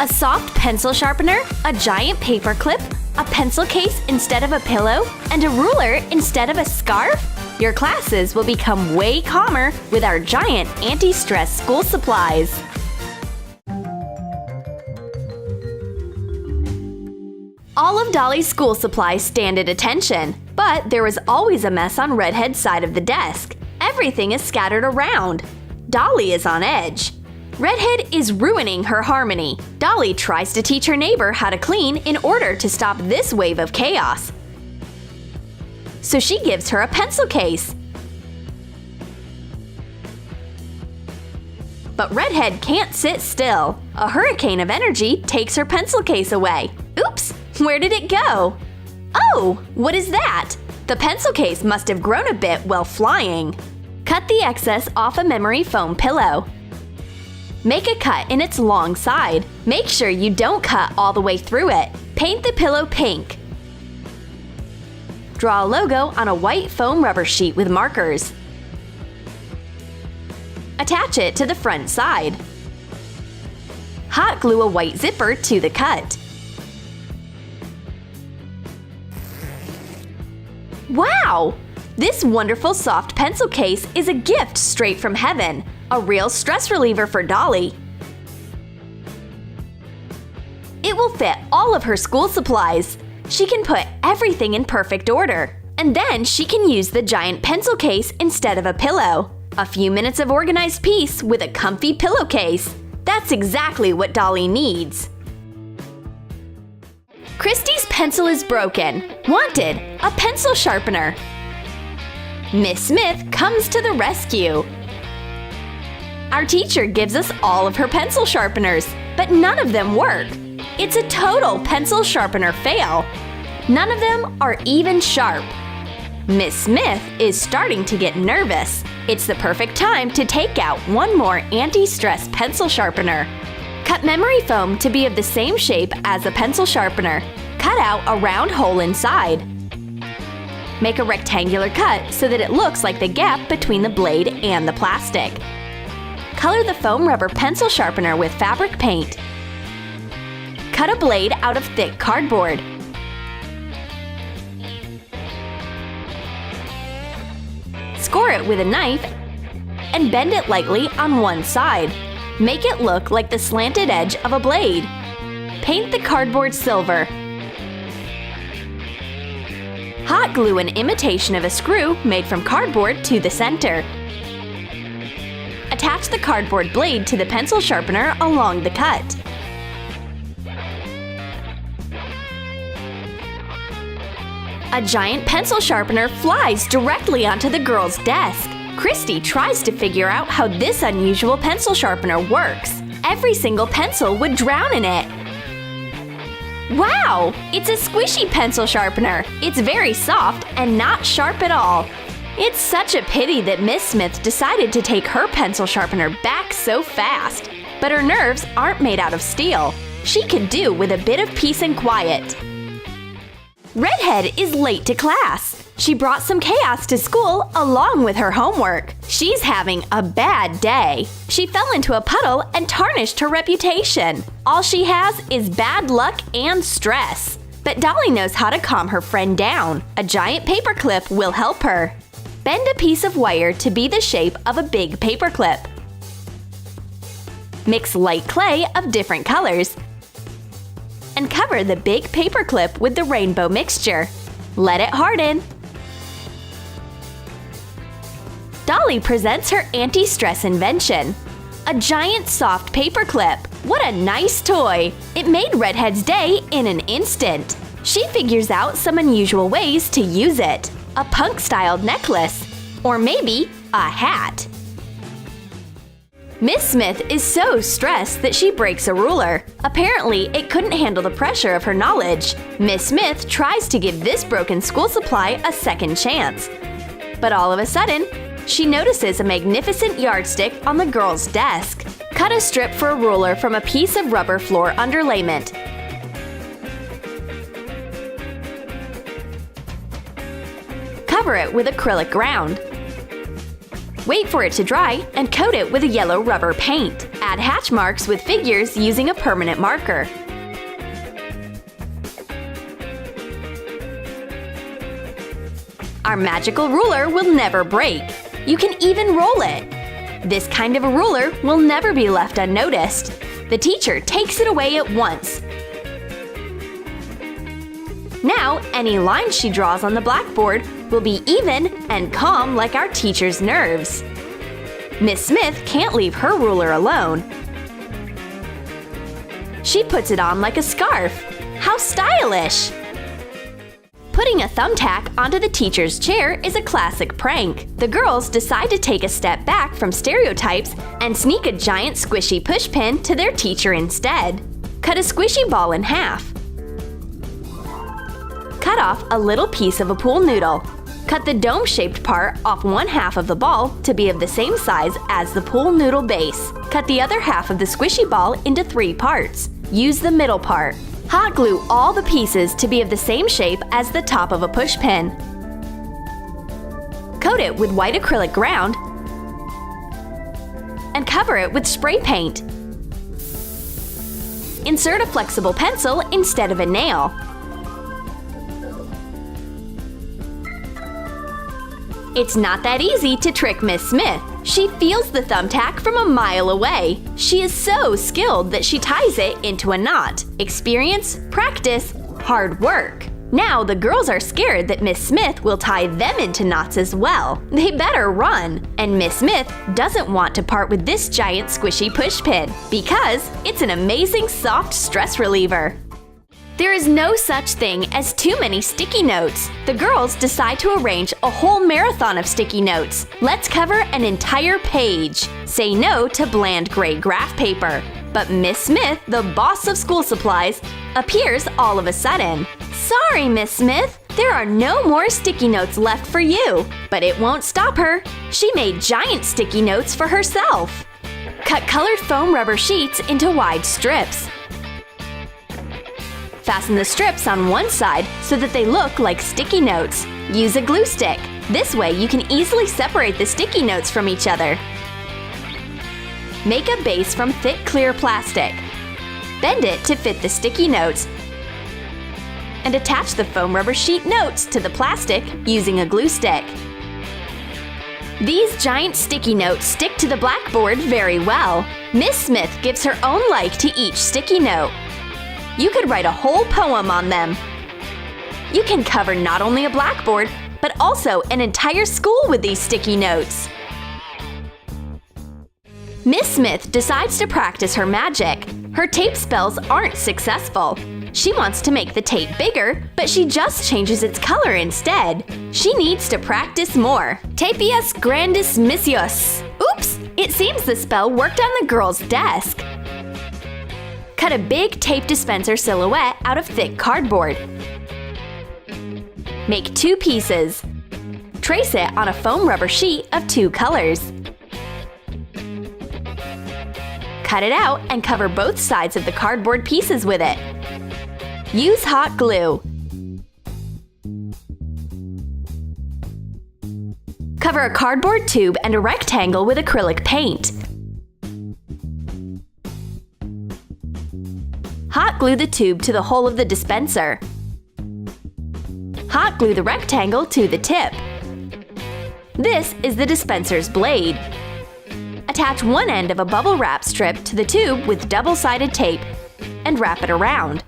A soft pencil sharpener, a giant paper clip, a pencil case instead of a pillow, and a ruler instead of a scarf? Your classes will become way calmer with our giant anti-stress school supplies. All of Dolly's school supplies stand at attention, but there is always a mess on Redhead's side of the desk. Everything is scattered around. Dolly is on edge. Redhead is ruining her harmony. Dolly tries to teach her neighbor how to clean in order to stop this wave of chaos. So she gives her a pencil case. But Redhead can't sit still. A hurricane of energy takes her pencil case away. Oops! Where did it go? Oh, what is that? The pencil case must have grown a bit while flying. Cut the excess off a memory foam pillow. Make a cut in its long side. Make sure you don't cut all the way through it. Paint the pillow pink. Draw a logo on a white foam rubber sheet with markers. Attach it to the front side. Hot glue a white zipper to the cut. Wow! This wonderful soft pencil case is a gift straight from heaven, a real stress reliever for Dolly. It will fit all of her school supplies. She can put everything in perfect order. And then she can use the giant pencil case instead of a pillow. A few minutes of organized peace with a comfy pillowcase. That's exactly what Dolly needs. Christy's pencil is broken. Wanted, a pencil sharpener. Miss Smith comes to the rescue. Our teacher gives us all of her pencil sharpeners, but none of them work. It's a total pencil sharpener fail. None of them are even sharp. Miss Smith is starting to get nervous. It's the perfect time to take out one more anti-stress pencil sharpener. Cut memory foam to be of the same shape as a pencil sharpener. Cut out a round hole inside. Make a rectangular cut so that it looks like the gap between the blade and the plastic. Color the foam rubber pencil sharpener with fabric paint. Cut a blade out of thick cardboard. Score it with a knife and bend it lightly on one side. Make it look like the slanted edge of a blade. Paint the cardboard silver. Hot glue an imitation of a screw made from cardboard to the center. Attach the cardboard blade to the pencil sharpener along the cut. A giant pencil sharpener flies directly onto the girl's desk. Christy tries to figure out how this unusual pencil sharpener works. Every single pencil would drown in it. Wow! It's a squishy pencil sharpener. It's very soft and not sharp at all. It's such a pity that Miss Smith decided to take her pencil sharpener back so fast. But her nerves aren't made out of steel. She could do with a bit of peace and quiet. Redhead is late to class. She brought some chaos to school along with her homework. She's having a bad day. She fell into a puddle and tarnished her reputation. All she has is bad luck and stress. But Dolly knows how to calm her friend down. A giant paperclip will help her. Bend a piece of wire to be the shape of a big paperclip. Mix light clay of different colors and cover the big paperclip with the rainbow mixture. Let it harden. Dolly presents her anti-stress invention. A giant soft paperclip. What a nice toy! It made Redhead's day in an instant. She figures out some unusual ways to use it. A punk-styled necklace. Or maybe a hat. Miss Smith is so stressed that she breaks a ruler. Apparently, it couldn't handle the pressure of her knowledge. Miss Smith tries to give this broken school supply a second chance. But all of a sudden, she notices a magnificent yardstick on the girl's desk. Cut a strip for a ruler from a piece of rubber floor underlayment. Cover it with acrylic ground. Wait for it to dry and coat it with a yellow rubber paint. Add hatch marks with figures using a permanent marker. Our magical ruler will never break. You can even roll it. This kind of a ruler will never be left unnoticed. The teacher takes it away at once. Now, any lines she draws on the blackboard will be even and calm like our teacher's nerves. Miss Smith can't leave her ruler alone. She puts it on like a scarf. How stylish! Putting a thumbtack onto the teacher's chair is a classic prank. The girls decide to take a step back from stereotypes and sneak a giant squishy pushpin to their teacher instead. Cut a squishy ball in half. Cut off a little piece of a pool noodle. Cut the dome-shaped part off one half of the ball to be of the same size as the pool noodle base. Cut the other half of the squishy ball into 3 parts. Use the middle part. Hot glue all the pieces to be of the same shape as the top of a pushpin. Coat it with white acrylic ground and cover it with spray paint. Insert a flexible pencil instead of a nail. It's not that easy to trick Miss Smith. She feels the thumbtack from a mile away. She is so skilled that she ties it into a knot. Experience, practice, hard work. Now the girls are scared that Miss Smith will tie them into knots as well. They better run. And Miss Smith doesn't want to part with this giant squishy pushpin because it's an amazing soft stress reliever. There is no such thing as too many sticky notes. The girls decide to arrange a whole marathon of sticky notes. Let's cover an entire page. Say no to bland gray graph paper. But Miss Smith, the boss of school supplies, appears all of a sudden. Sorry, Miss Smith, there are no more sticky notes left for you. But it won't stop her. She made giant sticky notes for herself. Cut colored foam rubber sheets into wide strips. Fasten the strips on one side so that they look like sticky notes. Use a glue stick. This way you can easily separate the sticky notes from each other. Make a base from thick clear plastic. Bend it to fit the sticky notes and attach the foam rubber sheet notes to the plastic using a glue stick. These giant sticky notes stick to the blackboard very well. Miss Smith gives her own like to each sticky note. You could write a whole poem on them. You can cover not only a blackboard, but also an entire school with these sticky notes. Miss Smith decides to practice her magic. Her tape spells aren't successful. She wants to make the tape bigger, but she just changes its color instead. She needs to practice more. Tapius grandis missios. Oops! It seems the spell worked on the girl's desk. Cut a big tape dispenser silhouette out of thick cardboard. Make 2 pieces. Trace it on a foam rubber sheet of 2 colors. Cut it out and cover both sides of the cardboard pieces with it. Use hot glue. Cover a cardboard tube and a rectangle with acrylic paint. Hot glue the tube to the hole of the dispenser. Hot glue the rectangle to the tip. This is the dispenser's blade. Attach one end of a bubble wrap strip to the tube with double-sided tape and wrap it around.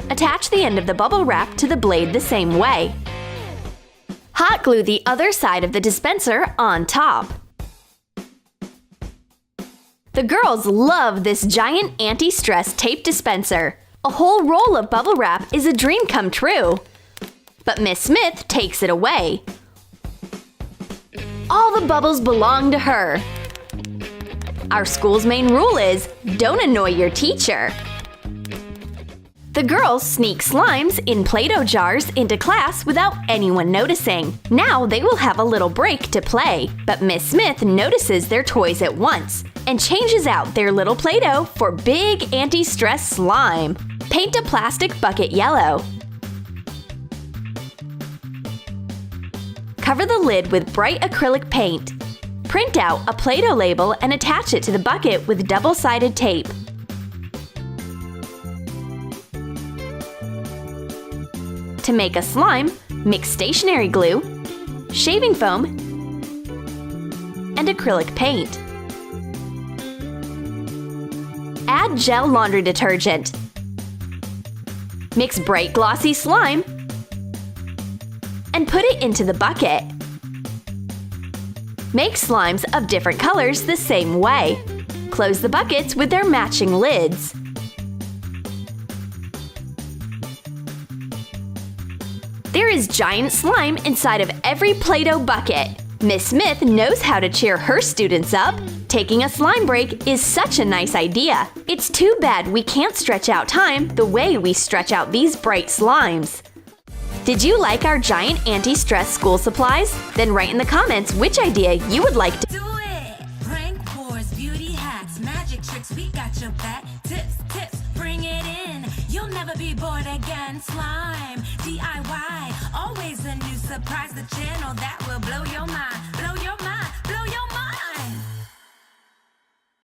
Attach the end of the bubble wrap to the blade the same way. Hot glue the other side of the dispenser on top. The girls love this giant anti-stress tape dispenser. A whole roll of bubble wrap is a dream come true. But Miss Smith takes it away. All the bubbles belong to her. Our school's main rule is, don't annoy your teacher. The girls sneak slimes in Play-Doh jars into class without anyone noticing. Now they will have a little break to play, but Miss Smith notices their toys at once and changes out their little Play-Doh for big anti-stress slime. Paint a plastic bucket yellow. Cover the lid with bright acrylic paint. Print out a Play-Doh label and attach it to the bucket with double-sided tape. To make a slime, mix stationery glue, shaving foam, and acrylic paint. Add gel laundry detergent. Mix bright glossy slime and put it into the bucket. Make slimes of different colors the same way. Close the buckets with their matching lids. There is giant slime inside of every Play-Doh bucket. Miss Smith knows how to cheer her students up. Taking a slime break is such a nice idea. It's too bad we can't stretch out time the way we stretch out these bright slimes. Did you like our giant anti-stress school supplies? Then write in the comments which idea you would like to do it! Prank wars, beauty hacks, magic tricks, we got your back. Tips, bring it in. You'll never be bored again. Slime, DIY, always a new surprise. The channel that will blow your mind, blow your mind, blow your mind.